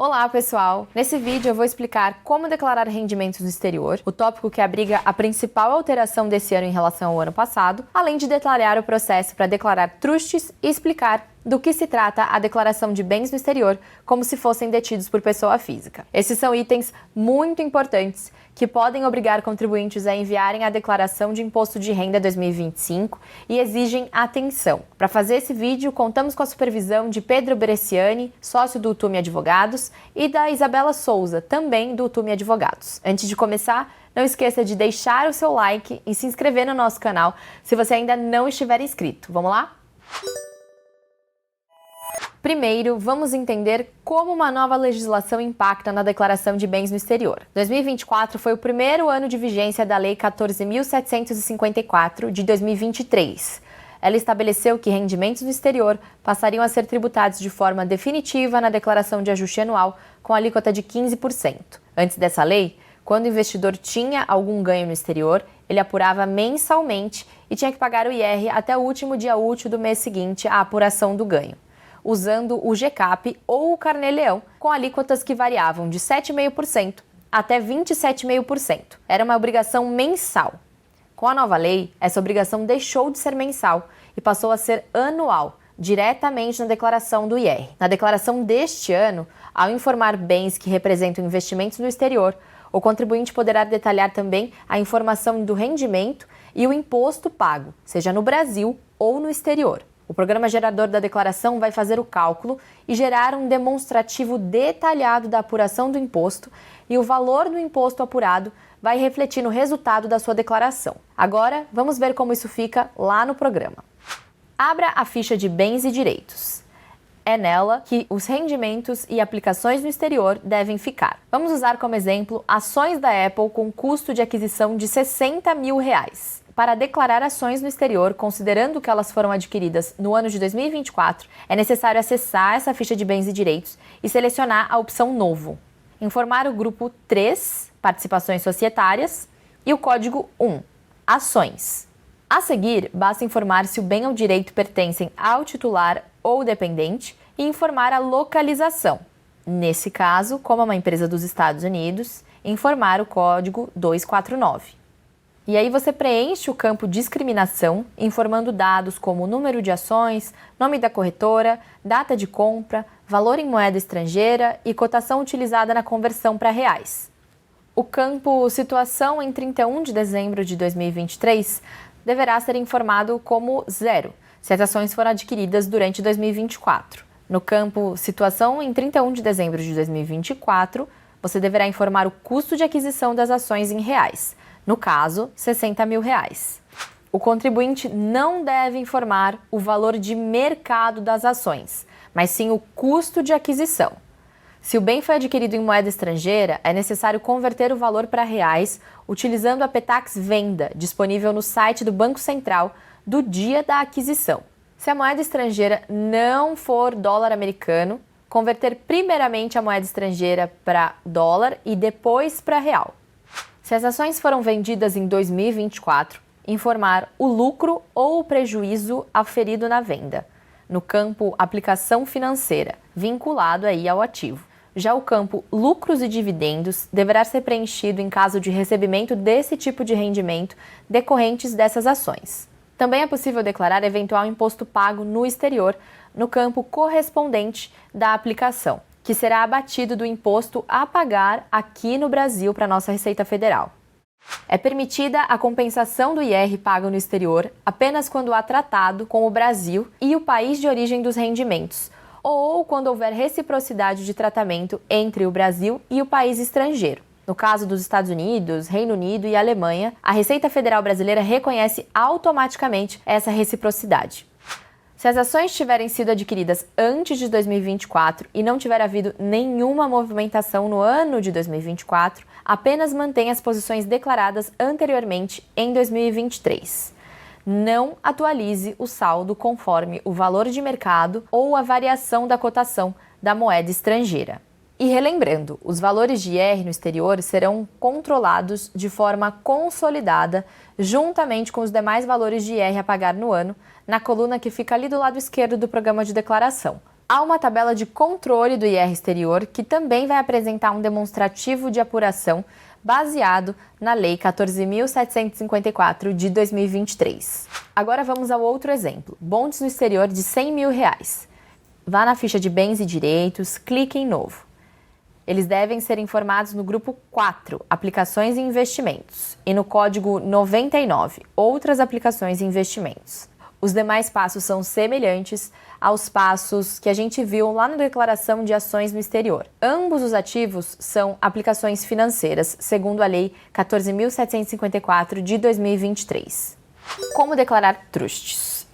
Olá pessoal! Nesse vídeo eu vou explicar como declarar rendimentos no exterior, o tópico que abriga a principal alteração desse ano em relação ao ano passado, além de detalhar o processo para declarar trustes e explicar do que se trata a declaração de bens no exterior, como se fossem detidos por pessoa física. Esses são itens muito importantes que podem obrigar contribuintes a enviarem a declaração de imposto de renda 2025 e exigem atenção. Para fazer esse vídeo, contamos com a supervisão de Pedro Bresciani, sócio do Utumi Advogados, e da Isabela Souza, também do Utumi Advogados. Antes de começar, não esqueça de deixar o seu like e se inscrever no nosso canal se você ainda não estiver inscrito. Vamos lá? Primeiro, vamos entender como uma nova legislação impacta na declaração de bens no exterior. 2024 foi o primeiro ano de vigência da Lei 14.754 de 2023. Ela estabeleceu que rendimentos no exterior passariam a ser tributados de forma definitiva na declaração de ajuste anual com alíquota de 15%. Antes dessa lei, quando o investidor tinha algum ganho no exterior, ele apurava mensalmente e tinha que pagar o IR até o último dia útil do mês seguinte à apuração do ganho, usando o GCAP ou o Carnê-Leão, com alíquotas que variavam de 7,5% até 27,5%. Era uma obrigação mensal. Com a nova lei, essa obrigação deixou de ser mensal e passou a ser anual, diretamente na declaração do IR. Na declaração deste ano, ao informar bens que representam investimentos no exterior, o contribuinte poderá detalhar também a informação do rendimento e o imposto pago, seja no Brasil ou no exterior. O programa gerador da declaração vai fazer o cálculo e gerar um demonstrativo detalhado da apuração do imposto, e o valor do imposto apurado vai refletir no resultado da sua declaração. Agora, vamos ver como isso fica lá no programa. Abra a ficha de bens e direitos. É nela que os rendimentos e aplicações no exterior devem ficar. Vamos usar como exemplo ações da Apple com custo de aquisição de R$60 mil. Para declarar ações no exterior, considerando que elas foram adquiridas no ano de 2024, é necessário acessar essa ficha de bens e direitos e selecionar a opção Novo. Informar o grupo 3, Participações Societárias, e o código 1, Ações. A seguir, basta informar se o bem ou direito pertencem ao titular ou dependente e informar a localização. Nesse caso, como é uma empresa dos Estados Unidos, informar o código 249. E aí você preenche o campo discriminação, informando dados como número de ações, nome da corretora, data de compra, valor em moeda estrangeira e cotação utilizada na conversão para reais. O campo situação em 31 de dezembro de 2023 deverá ser informado como 0, se as ações foram adquiridas durante 2024. No campo situação em 31 de dezembro de 2024, você deverá informar o custo de aquisição das ações em reais. No caso, R$60 mil. O contribuinte não deve informar o valor de mercado das ações, mas sim o custo de aquisição. Se o bem foi adquirido em moeda estrangeira, é necessário converter o valor para reais utilizando a Petax Venda, disponível no site do Banco Central, do dia da aquisição. Se a moeda estrangeira não for dólar americano, converter primeiramente a moeda estrangeira para dólar e depois para real. Se as ações foram vendidas em 2024, informar o lucro ou o prejuízo aferido na venda, no campo aplicação financeira, vinculado aí ao ativo. Já o campo lucros e dividendos deverá ser preenchido em caso de recebimento desse tipo de rendimento decorrentes dessas ações. Também é possível declarar eventual imposto pago no exterior, no campo correspondente da aplicação, que será abatido do imposto a pagar aqui no Brasil para a nossa Receita Federal. É permitida a compensação do IR pago no exterior apenas quando há tratado com o Brasil e o país de origem dos rendimentos, ou quando houver reciprocidade de tratamento entre o Brasil e o país estrangeiro. No caso dos Estados Unidos, Reino Unido e Alemanha, a Receita Federal brasileira reconhece automaticamente essa reciprocidade. Se as ações tiverem sido adquiridas antes de 2024 e não tiver havido nenhuma movimentação no ano de 2024, apenas mantenha as posições declaradas anteriormente em 2023. Não atualize o saldo conforme o valor de mercado ou a variação da cotação da moeda estrangeira. E relembrando, os valores de IR no exterior serão controlados de forma consolidada juntamente com os demais valores de IR a pagar no ano, na coluna que fica ali do lado esquerdo do programa de declaração. Há uma tabela de controle do IR exterior que também vai apresentar um demonstrativo de apuração baseado na Lei 14.754 de 2023. Agora vamos ao outro exemplo, bondes no exterior de R$100 mil. Vá na ficha de bens e direitos, clique em novo. Eles devem ser informados no grupo 4, aplicações e investimentos, e no código 99, outras aplicações e investimentos. Os demais passos são semelhantes aos passos que a gente viu lá na declaração de ações no exterior. Ambos os ativos são aplicações financeiras, segundo a Lei 14.754 de 2023. Como declarar trustes?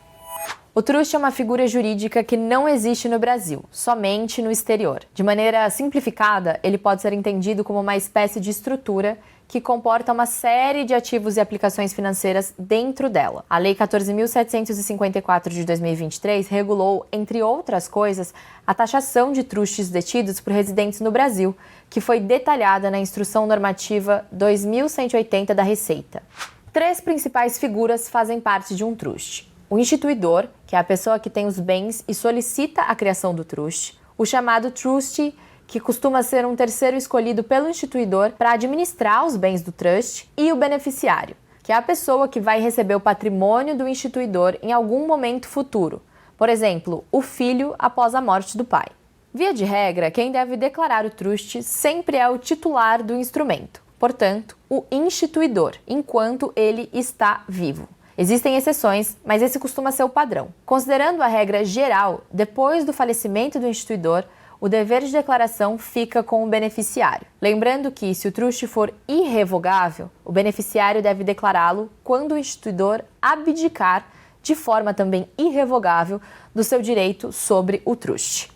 O truste é uma figura jurídica que não existe no Brasil, somente no exterior. De maneira simplificada, ele pode ser entendido como uma espécie de estrutura que comporta uma série de ativos e aplicações financeiras dentro dela. A Lei 14.754 de 2023 regulou, entre outras coisas, a taxação de trustes detidos por residentes no Brasil, que foi detalhada na Instrução Normativa 2180 da Receita. 3 principais figuras fazem parte de um truste. O instituidor, que é a pessoa que tem os bens e solicita a criação do truste. O chamado trustee, que costuma ser um terceiro escolhido pelo instituidor para administrar os bens do trust, e o beneficiário, que é a pessoa que vai receber o patrimônio do instituidor em algum momento futuro, por exemplo, o filho após a morte do pai. Via de regra, quem deve declarar o trust sempre é o titular do instrumento, portanto, o instituidor, enquanto ele está vivo. Existem exceções, mas esse costuma ser o padrão. Considerando a regra geral, depois do falecimento do instituidor, o dever de declaração fica com o beneficiário. Lembrando que, se o truste for irrevogável, o beneficiário deve declará-lo quando o instituidor abdicar, de forma também irrevogável, do seu direito sobre o truste.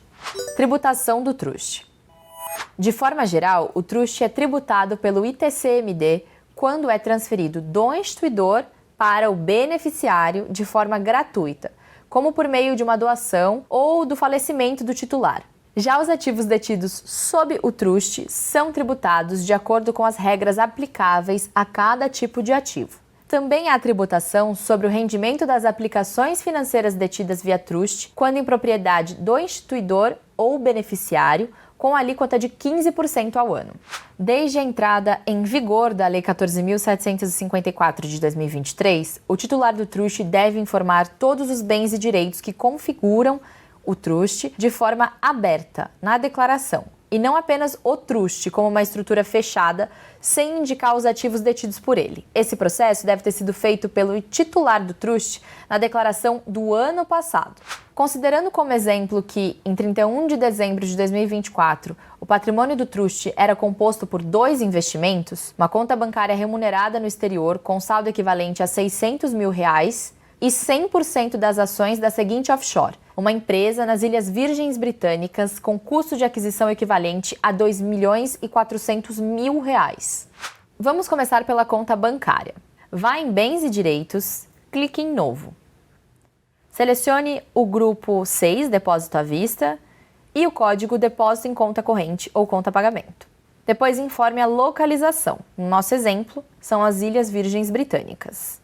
Tributação do truste. De forma geral, o truste é tributado pelo ITCMD quando é transferido do instituidor para o beneficiário de forma gratuita, como por meio de uma doação ou do falecimento do titular. Já os ativos detidos sob o truste são tributados de acordo com as regras aplicáveis a cada tipo de ativo. Também há tributação sobre o rendimento das aplicações financeiras detidas via truste, quando em propriedade do instituidor ou beneficiário, com alíquota de 15% ao ano. Desde a entrada em vigor da Lei 14.754 de 2023, o titular do truste deve informar todos os bens e direitos que configuram o truste de forma aberta na declaração, e não apenas o truste como uma estrutura fechada sem indicar os ativos detidos por ele. Esse processo deve ter sido feito pelo titular do truste na declaração do ano passado. Considerando como exemplo que, em 31 de dezembro de 2024, o patrimônio do truste era composto por 2 investimentos, uma conta bancária remunerada no exterior com saldo equivalente a R$600 mil e 100% das ações da seguinte offshore, uma empresa nas Ilhas Virgens Britânicas com custo de aquisição equivalente a R$2.400.000. Vamos começar pela conta bancária. Vá em Bens e Direitos, clique em Novo. Selecione o grupo 6, Depósito à Vista, e o código Depósito em Conta Corrente ou Conta Pagamento. Depois informe a localização. No nosso exemplo, são as Ilhas Virgens Britânicas.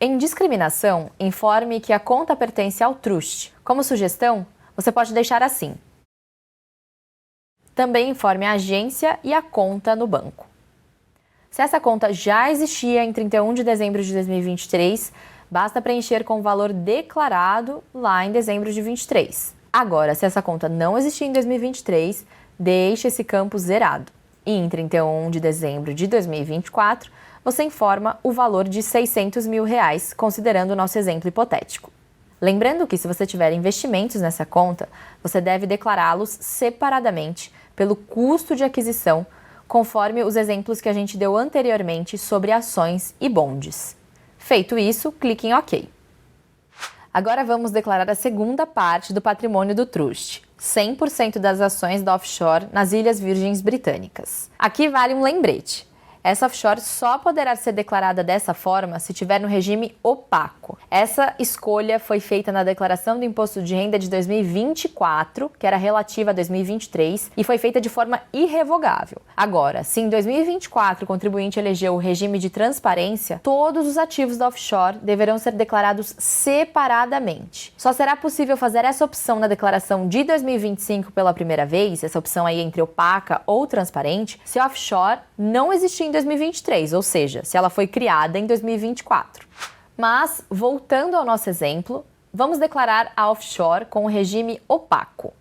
Em discriminação, informe que a conta pertence ao truste. Como sugestão, você pode deixar assim. Também informe a agência e a conta no banco. Se essa conta já existia em 31 de dezembro de 2023, basta preencher com o valor declarado lá em dezembro de 2023. Agora, se essa conta não existia em 2023, deixe esse campo zerado. E em 31 de dezembro de 2024, você informa o valor de R$600 mil, considerando o nosso exemplo hipotético. Lembrando que, se você tiver investimentos nessa conta, você deve declará-los separadamente pelo custo de aquisição, conforme os exemplos que a gente deu anteriormente sobre ações e bondes. Feito isso, clique em OK. Agora vamos declarar a segunda parte do patrimônio do truste, 100% das ações da offshore nas Ilhas Virgens Britânicas. Aqui vale um lembrete. Essa offshore só poderá ser declarada dessa forma se estiver no regime opaco. 2025. Essa escolha foi feita na declaração do imposto de renda de 2024, que era relativa a 2023, e foi feita de forma irrevogável. Agora, se em 2024 o contribuinte elegeu o regime de transparência, todos os ativos da offshore deverão ser declarados separadamente. Só será possível fazer essa opção na declaração de 2025 pela primeira vez, essa opção aí entre opaca ou transparente, se a offshore não existir em 2023, ou seja, se ela foi criada em 2024. Mas, voltando ao nosso exemplo, vamos declarar a offshore com o regime opaco.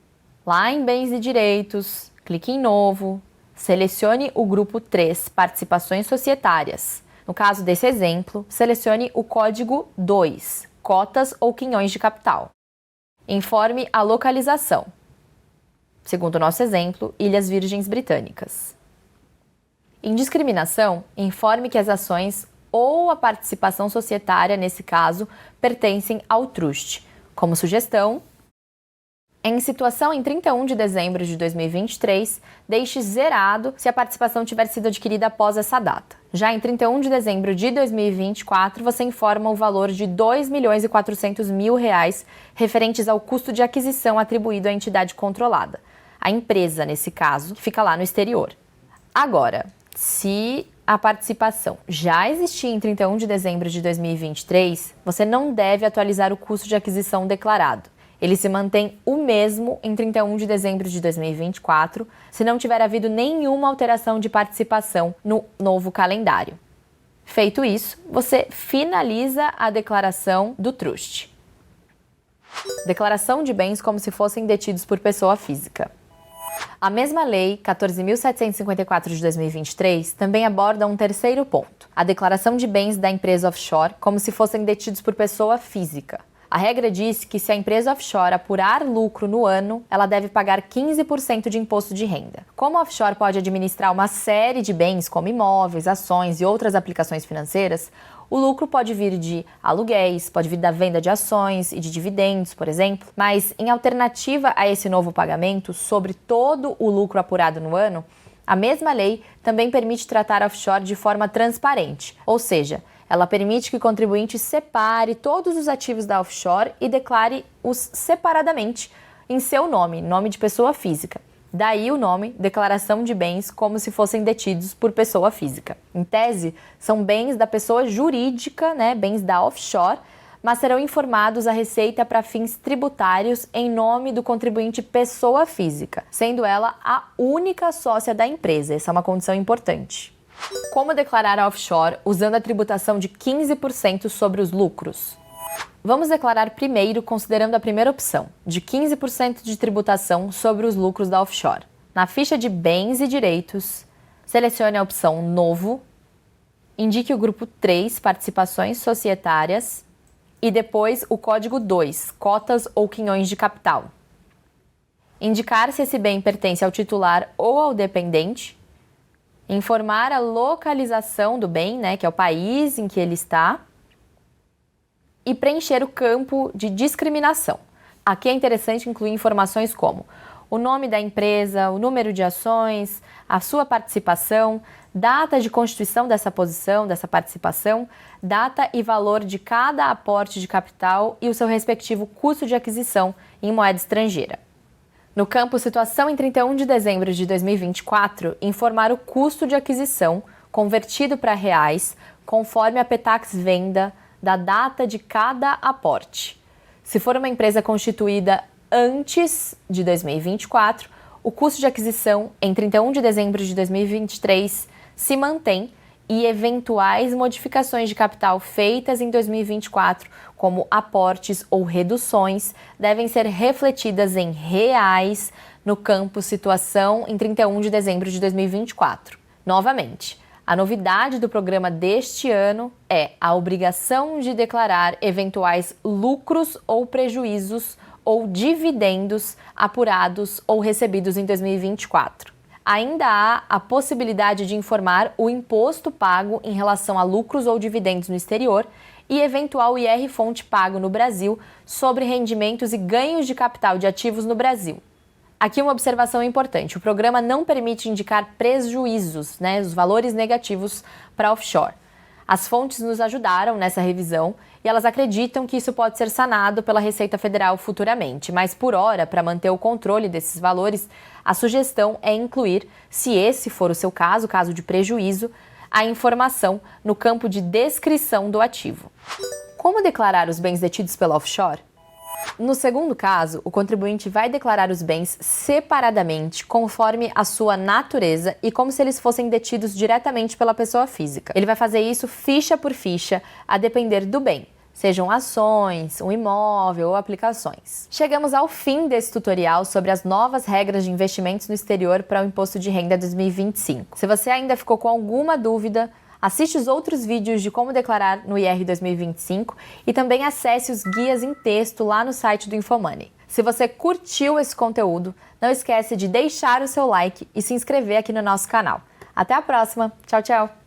Lá em Bens e Direitos, clique em Novo, selecione o grupo 3, Participações Societárias. No caso desse exemplo, selecione o código 2, Cotas ou Quinhões de Capital. Informe a localização. Segundo o nosso exemplo, Ilhas Virgens Britânicas. Em discriminação, informe que as ações ou a participação societária, nesse caso, pertencem ao trust. Como sugestão, em situação em 31 de dezembro de 2023, deixe zerado se a participação tiver sido adquirida após essa data. Já em 31 de dezembro de 2024, você informa o valor de R$ 2.400.000 referentes ao custo de aquisição atribuído à entidade controlada, a empresa, nesse caso, que fica lá no exterior. Agora, se a participação já existia em 31 de dezembro de 2023, você não deve atualizar o custo de aquisição declarado. Ele se mantém o mesmo em 31 de dezembro de 2024, se não tiver havido nenhuma alteração de participação no novo calendário. Feito isso, você finaliza a declaração do trust. Declaração de bens como se fossem detidos por pessoa física. A mesma lei 14.754 de 2023 também aborda um terceiro ponto, a declaração de bens da empresa offshore como se fossem detidos por pessoa física. A regra diz que se a empresa offshore apurar lucro no ano, ela deve pagar 15% de imposto de renda. Como a offshore pode administrar uma série de bens como imóveis, ações e outras aplicações financeiras, o lucro pode vir de aluguéis, pode vir da venda de ações e de dividendos, por exemplo, mas em alternativa a esse novo pagamento sobre todo o lucro apurado no ano, a mesma lei também permite tratar a offshore de forma transparente, ou seja, ela permite que o contribuinte separe todos os ativos da offshore e declare-os separadamente em seu nome de pessoa física. Daí o nome, declaração de bens como se fossem detidos por pessoa física. Em tese, são bens da pessoa jurídica, bens da offshore, mas serão informados à Receita para fins tributários em nome do contribuinte pessoa física, sendo ela a única sócia da empresa. Essa é uma condição importante. Como declarar a offshore usando a tributação de 15% sobre os lucros? Vamos declarar primeiro considerando a primeira opção, de 15% de tributação sobre os lucros da offshore. Na ficha de Bens e Direitos, selecione a opção Novo, indique o grupo 3, Participações Societárias, e depois o código 2, Cotas ou Quinhões de Capital. Indicar se esse bem pertence ao titular ou ao dependente, informar a localização do bem, que é o país em que ele está, e preencher o campo de discriminação. Aqui é interessante incluir informações como o nome da empresa, o número de ações, a sua participação, data de constituição dessa posição, dessa participação, data e valor de cada aporte de capital e o seu respectivo custo de aquisição em moeda estrangeira. No campo Situação em 31 de dezembro de 2024, informar o custo de aquisição convertido para reais conforme a Petax Venda da data de cada aporte. Se for uma empresa constituída antes de 2024, o custo de aquisição em 31 de dezembro de 2023 se mantém e eventuais modificações de capital feitas em 2024, como aportes ou reduções, devem ser refletidas em reais no campo Situação em 31 de dezembro de 2024. Novamente, a novidade do programa deste ano é a obrigação de declarar eventuais lucros ou prejuízos ou dividendos apurados ou recebidos em 2024. Ainda há a possibilidade de informar o imposto pago em relação a lucros ou dividendos no exterior e eventual IR-fonte pago no Brasil sobre rendimentos e ganhos de capital de ativos no Brasil. Aqui uma observação importante, o programa não permite indicar prejuízos, os valores negativos para offshore. As fontes nos ajudaram nessa revisão e elas acreditam que isso pode ser sanado pela Receita Federal futuramente. Mas, por hora, para manter o controle desses valores, a sugestão é incluir, se esse for o seu caso de prejuízo, a informação no campo de descrição do ativo. Como declarar os bens detidos pela offshore? No segundo caso, o contribuinte vai declarar os bens separadamente, conforme a sua natureza e como se eles fossem detidos diretamente pela pessoa física. Ele vai fazer isso ficha por ficha, a depender do bem, sejam ações, um imóvel ou aplicações. Chegamos ao fim desse tutorial sobre as novas regras de investimentos no exterior para o Imposto de Renda 2025. Se você ainda ficou com alguma dúvida, assiste os outros vídeos de como declarar no IR 2025 e também acesse os guias em texto lá no site do Infomoney. Se você curtiu esse conteúdo, não esquece de deixar o seu like e se inscrever aqui no nosso canal. Até a próxima! Tchau, tchau!